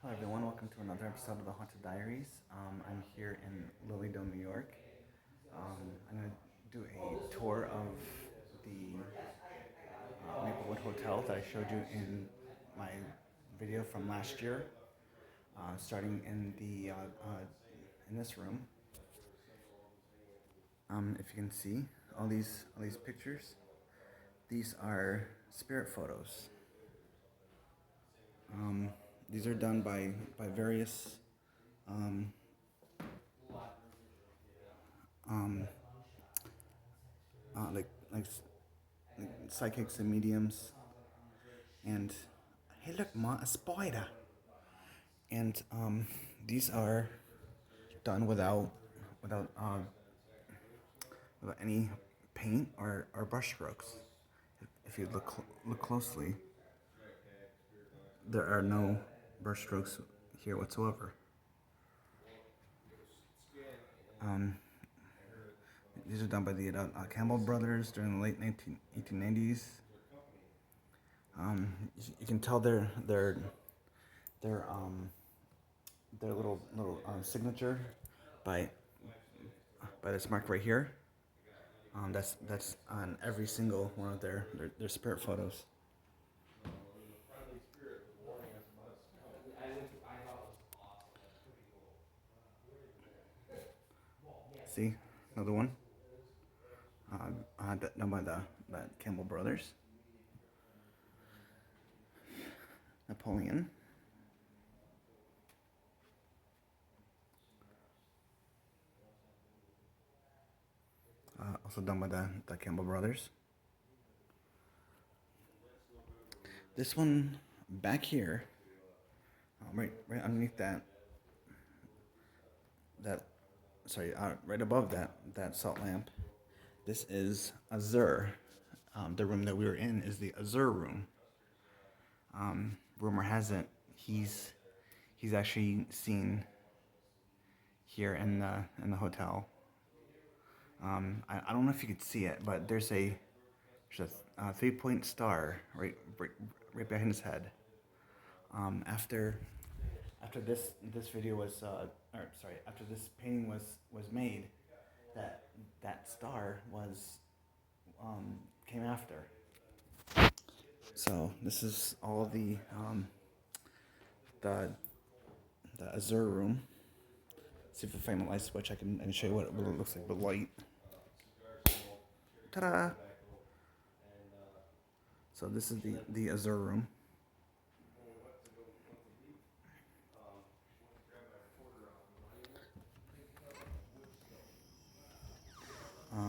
Hello everyone, welcome to another episode of the Haunted Diaries. I'm here in Lilydale, New York. I'm going to do a tour of the Maplewood Hotel that I showed you in my video from last year, starting in this room. If you can see all these pictures, these are spirit photos. These are done by various um, um, uh, like like psychics and mediums. And hey, look, Ma, a spider. And these are done without any paint or brush strokes. If you look closely, there are no brush strokes here whatsoever. Um, these are done by the Campbell brothers during the late 1890s. You can tell their little signature by this mark right here. That's on every single one of their spirit photos. See, another one. Done by the Campbell brothers. Napoleon. Also done by the Campbell brothers. This one back here, right underneath right above that salt lamp. This is Azur. The room that we were in is the Azur room. Rumor has it he's actually seen here in the hotel. I don't know if you could see it, but there's a 3-point star right behind his head. After this video was after this painting was made, that star was came after. So this is all the Azure room. See if I find the light switch. I can show you what it looks like. The light. Ta-da! So this is the Azure room.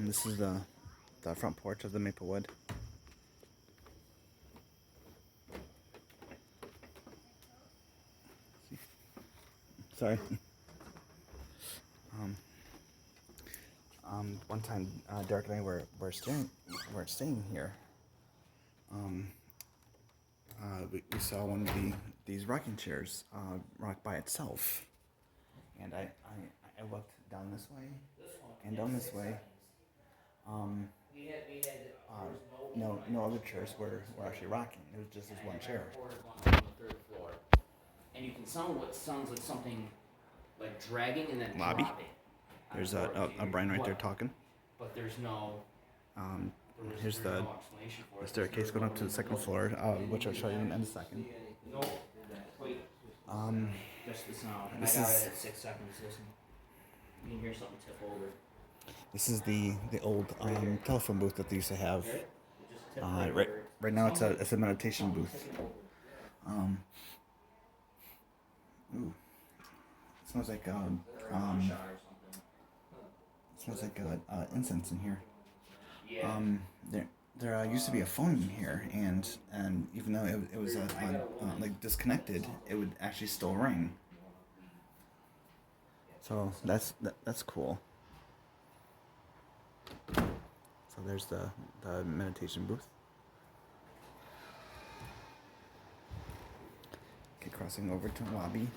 This is the front porch of the Maplewood. Sorry. One time, Derek and I were staying here. We saw one of these rocking chairs rock by itself, and I looked down this way and down this way. No other chairs were actually rocking. It was just this one chair. On the third floor, and you can sound what sounds like something like dragging and then Lobby. dropping. There's a Brian right there talking. But there's no. Here's the staircase going up to the second floor, which I'll show you in a second. Just the sound. This I got is- it at 6 seconds. Listen, you can hear something tip over. This is the old telephone booth that they used to have. It just tipped over. Right now it's a meditation booth. Ooh, it smells like incense in here. Yeah. There used to be a phone in here, and even though it was like disconnected, it would actually still ring. So that's cool. So there's the meditation booth. Okay, crossing over to the lobby.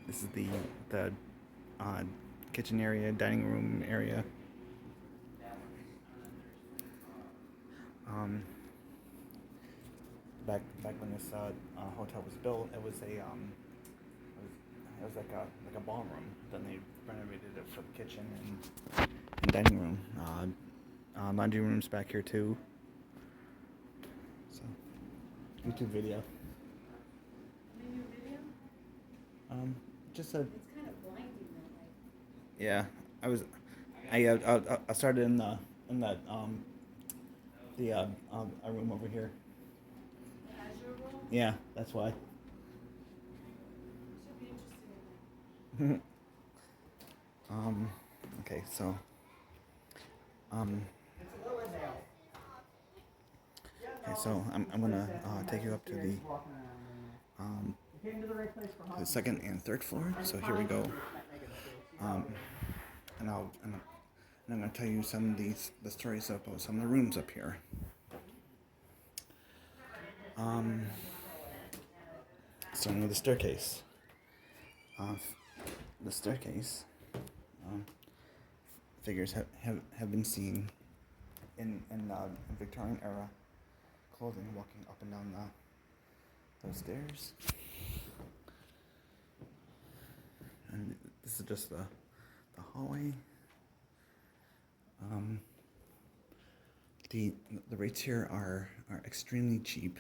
This is the kitchen area, dining room area. Um, back when this hotel was built, it was like a ballroom. Then they renovated it for the kitchen and dining room. Laundry rooms back here too. So, YouTube video. Menu video? Just a It's kind of blinding though. yeah. I started in that a room over here. The Azure roll? Yeah, that's why. Should be interested in that. Okay, so um okay, so I'm gonna take you up to the second and third floor. So here we go. Um, and I'm gonna tell you some of the stories about some of the rooms up here. Starting with the staircase. The staircase figures have been seen in Victorian era clothing walking up and down those stairs. And this is just the hallway. The rates here are extremely cheap.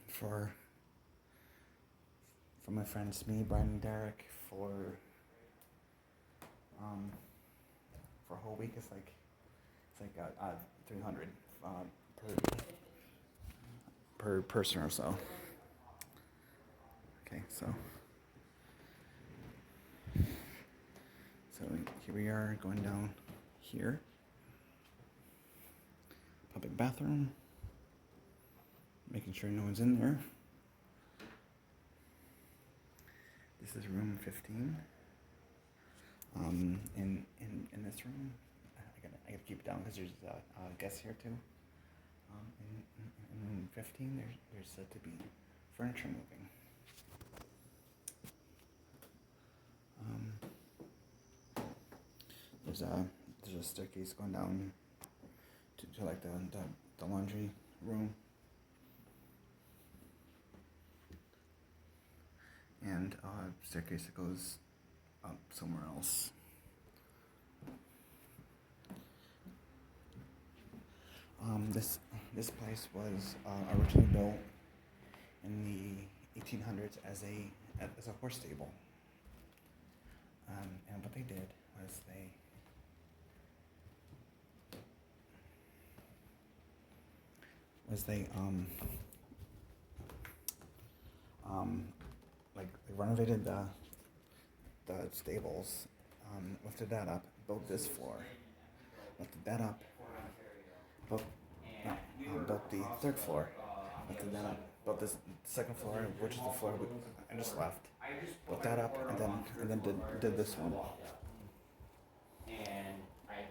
For my friends, me, Brian, and Derek, for a whole week, it's like 300 per person or so. Okay, so here we are going down here. Public bathroom. Making sure no one's in there. This is room 15. In this room, I gotta keep it down because there's guests here too. In room 15, there's said to be furniture moving. There's a staircase going down to like the laundry room. And staircase that goes up somewhere else. This place was originally built in the 1800s as a horse stable. And what they did was they they renovated the stables, lifted that up, built this floor, lifted that up, built the third floor, lifted that up, built this second floor, which is the floor I just left, built that up, and then did this one. And I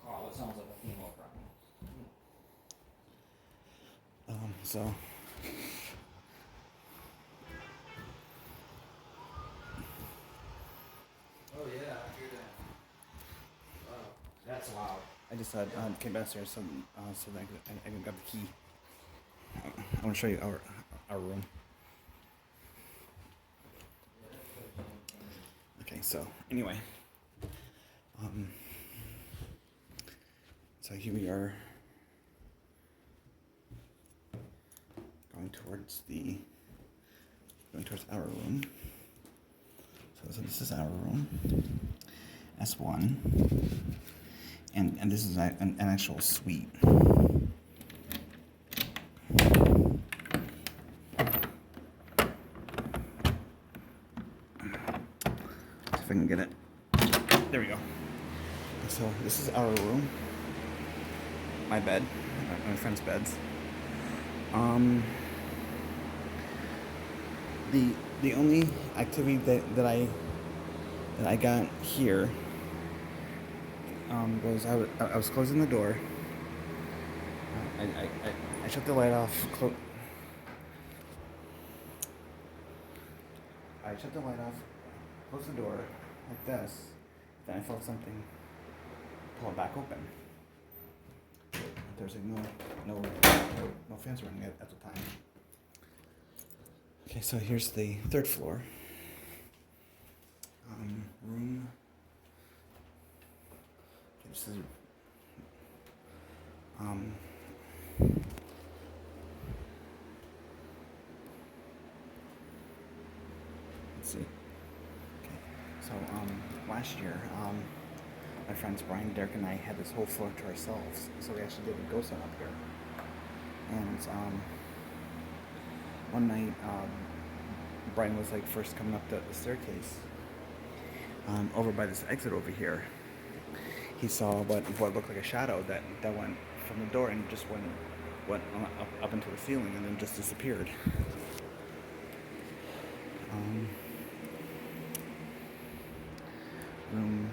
call it sounds like a female crying. So. Oh yeah, I hear that. Wow, that's loud. I just came downstairs so that I can grab the key. I want to show you our room. Okay, so anyway, so here we are going towards our room. So this is our room, S1, and this is an actual suite. If I can get it. There we go. So this is our room. My bed. My friend's beds. The only activity that I got here was I was closing the door. I shut the light off. I shut the light off, closed the door like this. Then I felt something pull it back open. there's like no fans running at the time. Okay, so here's the third floor. Room. Okay, this is let's see. Okay, so last year, my friends Brian, Derek, and I had this whole floor to ourselves. So we actually did a ghost hunt up here. And one night, Brian was like first coming up the staircase. Over by this exit over here, he saw what looked like a shadow that went from the door and just went up into the ceiling and then just disappeared. Room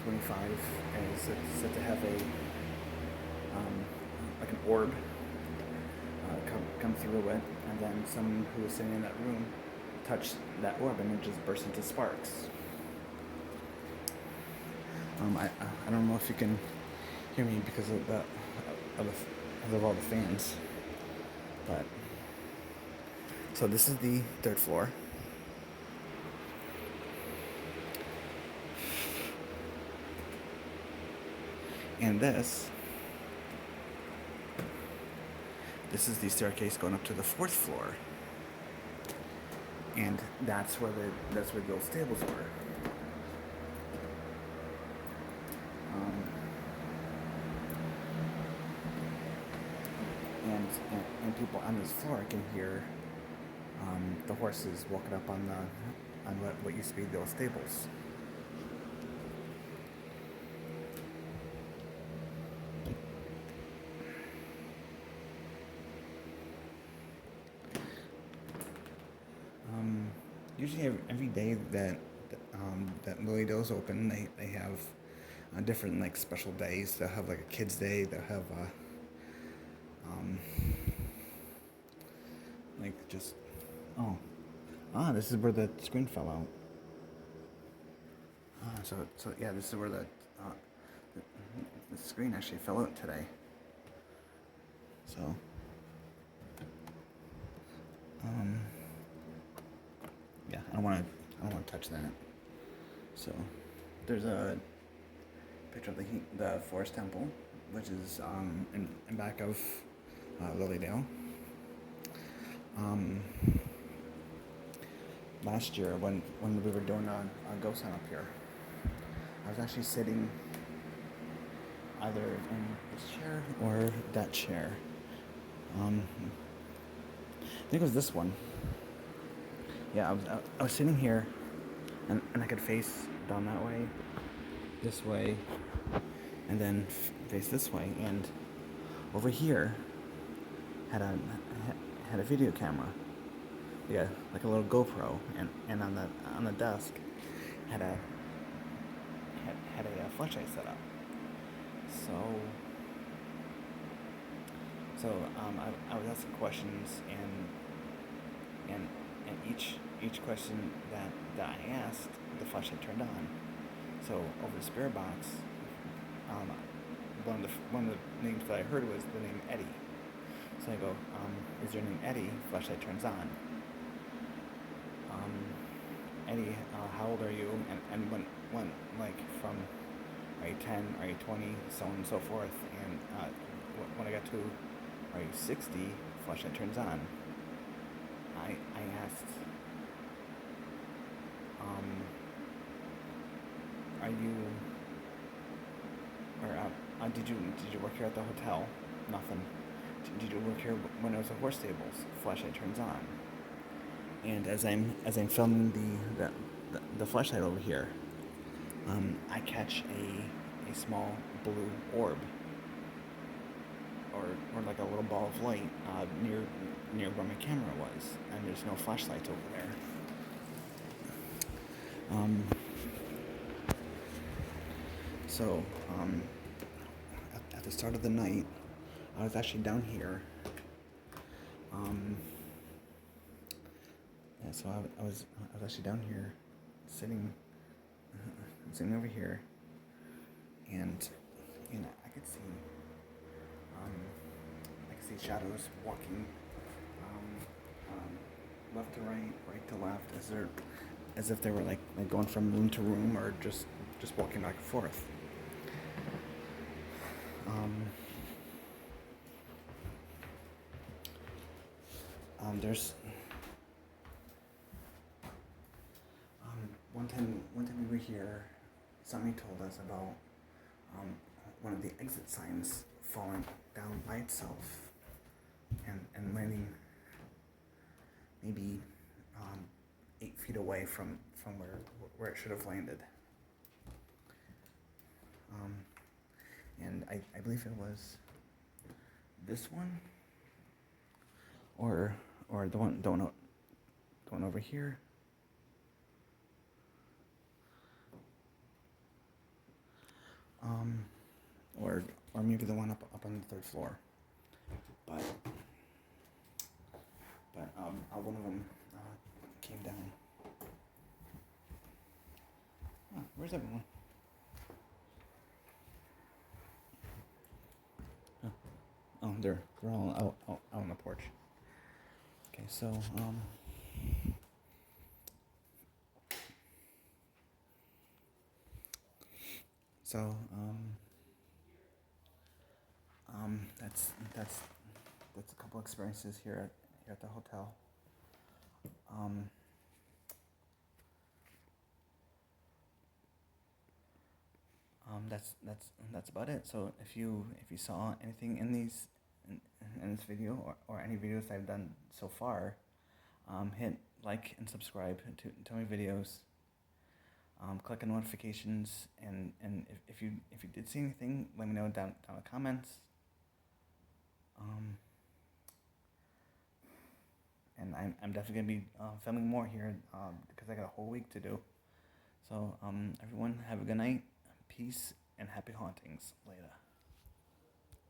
25 is said to have a like an orb come through it, and then someone who was sitting in that room touched that orb and it just burst into sparks. I don't know if you can hear me because of all the fans, but so this is the third floor. And this is the staircase going up to the fourth floor. And that's where the old stables were. And people on this floor can hear the horses walking up on what used to be the old stables. Usually every day that Lily Doe's open, they have different like special days. They'll have like a kids' day. They'll have like just this is where the screen fell out. So yeah, this is where the screen actually fell out today. So yeah, I don't want to touch that. So there's a picture of the Forest Temple, which is in back of Lilydale. Last year, when we were doing a ghost hunt up here, I was actually sitting either in this chair or that chair. I think it was this one. Yeah, I was sitting here, and I could face down that way, this way, and then face this way, and over here had a video camera. Yeah, like a little GoPro, and on the desk had a flashlight set up. So I was asking questions, and each question that I asked, the flashlight turned on. So over the spirit box, one of the names that I heard was the name Eddie. So I go, is your name Eddie? Flashlight turns on. Eddie, how old are you? And when like from, are you 10, are you 20, so on and so forth. And when I got to, are you 60? Flashlight turns on. I asked, are you, or did you work here at the hotel? Nothing. Did you work here when it was the horse stables? Flashlight turns on. And as I'm filming the flashlight over here, I catch a small blue orb, or like a little ball of light near where my camera was, and there's no flashlights over there. So at the start of the night, I was actually down here. Yeah, so I was actually down here, sitting over here, and I could see these shadows walking left to right, right to left, as if they were like going from room to room or just walking back and forth. There's one time we were here, somebody told us about one of the exit signs falling down by itself and landing maybe 8 feet away from where it should have landed. And I believe it was this one or the one over here. Or maybe the one up on the 3rd floor. But one of them came down. Oh, where's everyone? Oh, they're all out on the porch. Okay, so that's a couple experiences here at the hotel. That's about it. So if you saw anything in this video or any videos I've done so far, hit like and subscribe to my videos. Click on notifications, and if you did see anything, let me know down in the comments. And I'm definitely gonna be filming more here because I got a whole week to do. So everyone, have a good night, peace, and happy hauntings later.